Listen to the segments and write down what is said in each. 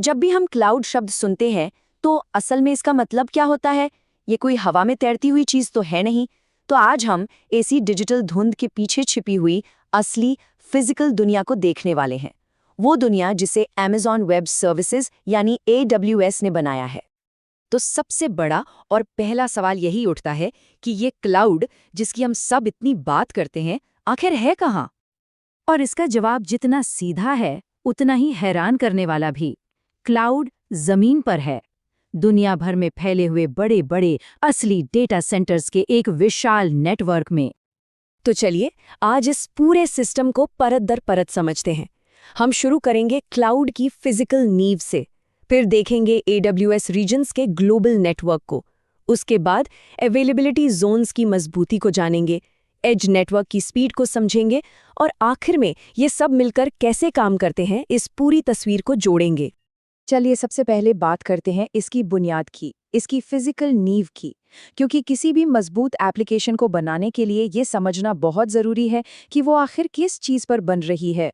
जब भी हम क्लाउड शब्द सुनते हैं तो असल में इसका मतलब क्या होता है? ये कोई हवा में तैरती हुई चीज तो है नहीं। तो आज हम ऐसी डिजिटल धुंध के पीछे छिपी हुई असली फिजिकल दुनिया को देखने वाले हैं। वो दुनिया जिसे Amazon वेब सर्विसेज यानी AWS ने बनाया है। तो सबसे बड़ा और पहला सवाल यही उठता है कि ये क्लाउड जिसकी हम सब इतनी बात करते हैं, आखिर है कहाँ? और इसका जवाब जितना सीधा है उतना ही हैरान करने वाला भी। क्लाउड जमीन पर है, दुनिया भर में फैले हुए बड़े बड़े असली डेटा सेंटर्स के एक विशाल नेटवर्क में। तो चलिए आज इस पूरे सिस्टम को परत दर परत समझते हैं। हम शुरू करेंगे क्लाउड की फिजिकल नींव से, फिर देखेंगे AWS रीजन्स के ग्लोबल नेटवर्क को, उसके बाद अवेलेबिलिटी जोन्स की मजबूती को जानेंगे, एज नेटवर्क की स्पीड को समझेंगे और आखिर में ये सब मिलकर कैसे काम करते हैं इस पूरी तस्वीर को जोड़ेंगे। चलिए सबसे पहले बात करते हैं इसकी बुनियाद की, इसकी फिजिकल नींव की, क्योंकि किसी भी मजबूत एप्लीकेशन को बनाने के लिए ये समझना बहुत ज़रूरी है कि वो आखिर किस चीज़ पर बन रही है।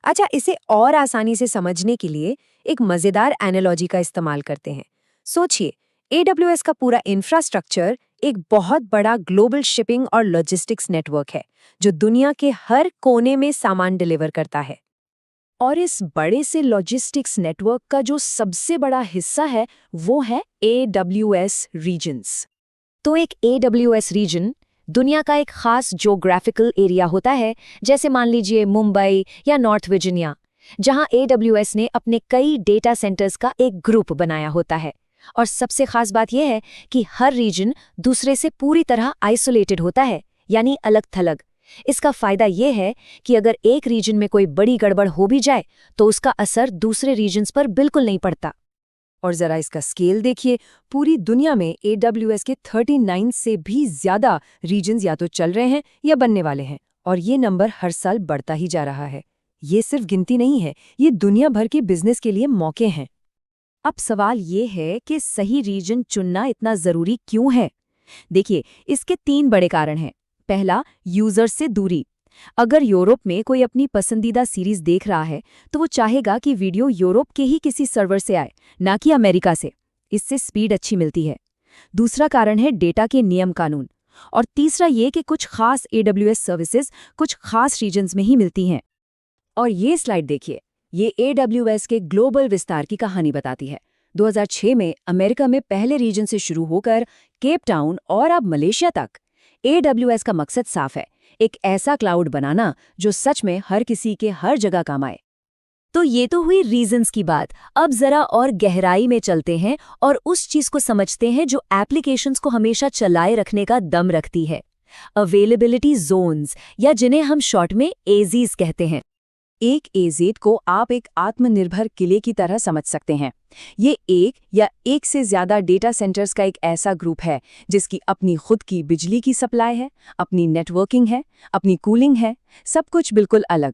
अच्छा, इसे और आसानी से समझने के लिए एक मज़ेदार एनालॉजी का इस्तेमाल करते हैं। सोचिए, AWS का पूरा इंफ्रास्ट्रक्चर एक बहुत बड़ा ग्लोबल शिपिंग और लॉजिस्टिक्स नेटवर्क है जो दुनिया के हर कोने में सामान डिलीवर करता है। और इस बड़े से लॉजिस्टिक्स नेटवर्क का जो सबसे बड़ा हिस्सा है वो है AWS रीजन्स। तो एक AWS रीजन दुनिया का एक खास ज्योग्राफिकल एरिया होता है, जैसे मान लीजिए मुंबई या नॉर्थ वर्जीनिया, जहां AWS ने अपने कई डेटा सेंटर्स का एक ग्रुप बनाया होता है। और सबसे खास बात यह है कि हर रीजन दूसरे से पूरी तरह आइसोलेटेड होता है, यानी अलग थलग। इसका फायदा यह है कि अगर एक रीजन में कोई बड़ी गड़बड़ हो भी जाए तो उसका असर दूसरे रीजन्स पर बिल्कुल नहीं पड़ता। और जरा इसका स्केल देखिए, पूरी दुनिया में AWS के 39 से भी ज्यादा रीजन्स या तो चल रहे हैं या बनने वाले हैं, और ये नंबर हर साल बढ़ता ही जा रहा है। ये सिर्फ गिनती नहीं है, ये दुनिया भर के बिजनेस के लिए मौके हैं। अब सवाल ये है कि सही रीजन चुनना इतना जरूरी क्यों है? देखिए, इसके 3 बड़े कारण हैं। पहला, यूजर से दूरी। अगर यूरोप में कोई अपनी पसंदीदा सीरीज देख रहा है तो वो चाहेगा कि वीडियो यूरोप के ही किसी सर्वर से आए, ना कि अमेरिका से। इससे स्पीड अच्छी मिलती है। दूसरा कारण है डेटा के नियम कानून। और तीसरा ये कि कुछ खास AWS सर्विसेज कुछ खास रीजन्स में ही मिलती हैं। और ये स्लाइड देखिए, ये AWS के ग्लोबल विस्तार की कहानी बताती है। 2006 में अमेरिका में पहले रीजन से शुरू होकर केप टाउन और अब मलेशिया तक। AWS का मकसद साफ है, एक ऐसा क्लाउड बनाना जो सच में हर किसी के हर जगह काम आए। तो ये तो हुई रीजन्स की बात। अब जरा और गहराई में चलते हैं और उस चीज को समझते हैं जो एप्लीकेशंस को हमेशा चलाए रखने का दम रखती है, अवेलेबिलिटी जोन्स, या जिन्हें हम शॉर्ट में AZs कहते हैं। एक AZ को आप एक आत्मनिर्भर किले की तरह समझ सकते हैं। ये एक या एक से ज्यादा डेटा सेंटर्स का एक ऐसा ग्रुप है जिसकी अपनी खुद की बिजली की सप्लाई है, अपनी नेटवर्किंग है, अपनी कूलिंग है, सब कुछ बिल्कुल अलग।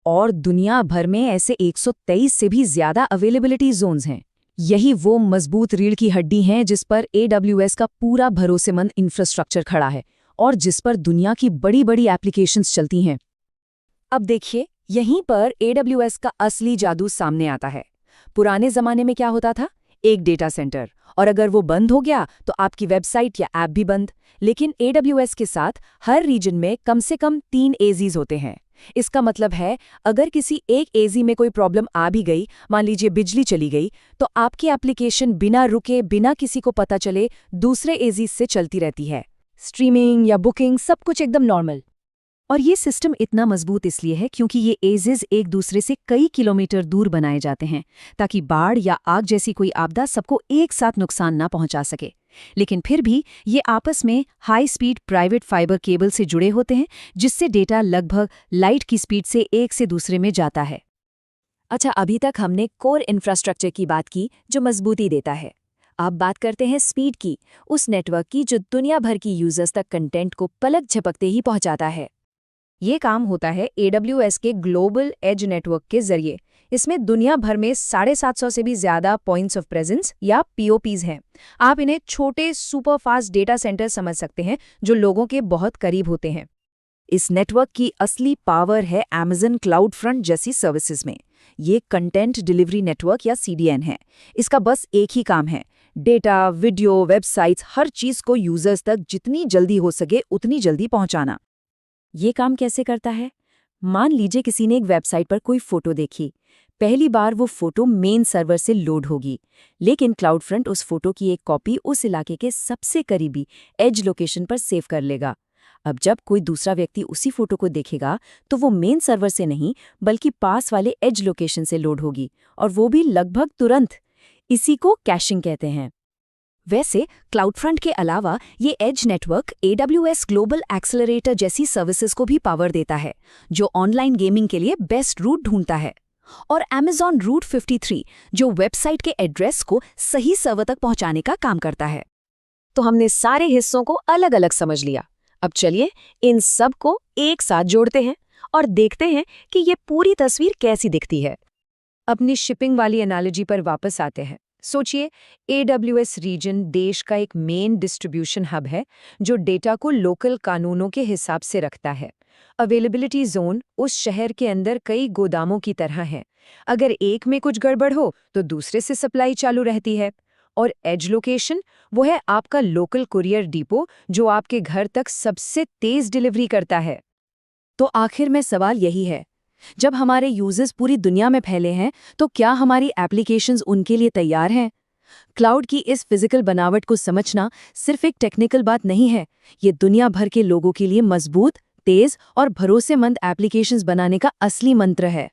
और दुनिया भर में ऐसे 123 से भी ज्यादा अवेलेबिलिटी जोन्स हैं। यही वो मजबूत रीढ़ की हड्डी हैं जिस पर AWS का पूरा भरोसेमंद इंफ्रास्ट्रक्चर खड़ा है और जिस पर दुनिया की बड़ी बड़ी एप्लीकेशंस चलती हैं। अब देखिए, यहीं पर AWS का असली जादू सामने आता है। पुराने जमाने में क्या होता था? एक डेटा सेंटर, और अगर वो बंद हो गया तो आपकी वेबसाइट या ऐप भी बंद। लेकिन AWS के साथ हर रीजन में कम से कम 3 AZs होते हैं। इसका मतलब है, अगर किसी एक AZ में कोई प्रॉब्लम आ भी गई, मान लीजिए बिजली चली गई, तो आपकी एप्लीकेशन बिना रुके, बिना किसी को पता चले दूसरे AZs से चलती रहती है। स्ट्रीमिंग या बुकिंग, सब कुछ एकदम नॉर्मल। और ये सिस्टम इतना मजबूत इसलिए है क्योंकि ये AZs एक दूसरे से कई किलोमीटर दूर बनाए जाते हैं ताकि बाढ़ या आग जैसी कोई आपदा सबको एक साथ नुकसान ना पहुंचा सके। लेकिन फिर भी ये आपस में high speed private fibre cable से जुड़े होते हैं, जिससे डेटा लगभग लाइट की स्पीड से एक से दूसरे में जाता है। अच्छा, अभी तक हमने कोर इंफ्रास्ट्रक्चर की बात की जो मजबूती देता है। अब बात करते हैं स्पीड की, उस नेटवर्क की जो दुनिया भर की यूजर्स तक कंटेंट को पलक झपकते ही पहुंचाता है। ये काम होता है AWS के ग्लोबल एज नेटवर्क के जरिए। इसमें दुनिया भर में 750 से भी ज्यादा पॉइंट्स ऑफ प्रेजेंस या POPs हैं। आप इन्हें छोटे सुपरफास्ट डेटा सेंटर समझ सकते हैं जो लोगों के बहुत करीब होते हैं। इस नेटवर्क की असली पावर है Amazon CloudFront जैसी सर्विसेज में। ये कंटेंट डिलीवरी नेटवर्क या CDN है। इसका बस एक ही काम है, डेटा, वीडियो, वेबसाइट्स, हर चीज़ को यूजर्स तक जितनी जल्दी हो सके उतनी जल्दी पहुंचाना। ये काम कैसे करता है? मान लीजिए किसी ने एक वेबसाइट पर कोई फोटो देखी। पहली बार वो फोटो मेन सर्वर से लोड होगी, लेकिन क्लाउडफ्रंट उस फोटो की एक कॉपी उस इलाके के सबसे करीबी एज लोकेशन पर सेव कर लेगा। अब जब कोई दूसरा व्यक्ति उसी फोटो को देखेगा तो वो मेन सर्वर से नहीं बल्कि पास वाले एज लोकेशन से लोड होगी, और वो भी लगभग तुरंत। इसी को कैशिंग कहते हैं। वैसे क्लाउडफ्रंट के अलावा ये edge network AWS global accelerator जैसी सर्विसेज को भी पावर देता है, जो ऑनलाइन गेमिंग के लिए बेस्ट रूट ढूंढता है, और Amazon रूट 53 जो वेबसाइट के एड्रेस को सही सर्वर तक पहुंचाने का काम करता है। तो हमने सारे हिस्सों को अलग अलग समझ लिया। अब चलिए इन सब को एक साथ जोड़ते हैं और देखते हैं कि ये पूरी तस्वीर कैसी दिखती है। अपनी शिपिंग वाली एनालॉजी पर वापस आते हैं। सोचिए, AWS रीजन देश का एक मेन डिस्ट्रीब्यूशन हब है जो डेटा को लोकल कानूनों के हिसाब से रखता है। अवेलेबिलिटी जोन उस शहर के अंदर कई गोदामों की तरह है। अगर एक में कुछ गड़बड़ हो तो दूसरे से सप्लाई चालू रहती है। और एज लोकेशन वो है आपका लोकल कुरियर डिपो जो आपके घर तक सबसे तेज डिलीवरी करता है। तो आखिर में सवाल यही है, जब हमारे यूजर्स पूरी दुनिया में फैले हैं तो क्या हमारी एप्लीकेशंस उनके लिए तैयार हैं? क्लाउड की इस फिजिकल बनावट को समझना सिर्फ एक टेक्निकल बात नहीं है, ये दुनिया भर के लोगों के लिए मजबूत, तेज और भरोसेमंद एप्लीकेशंस बनाने का असली मंत्र है।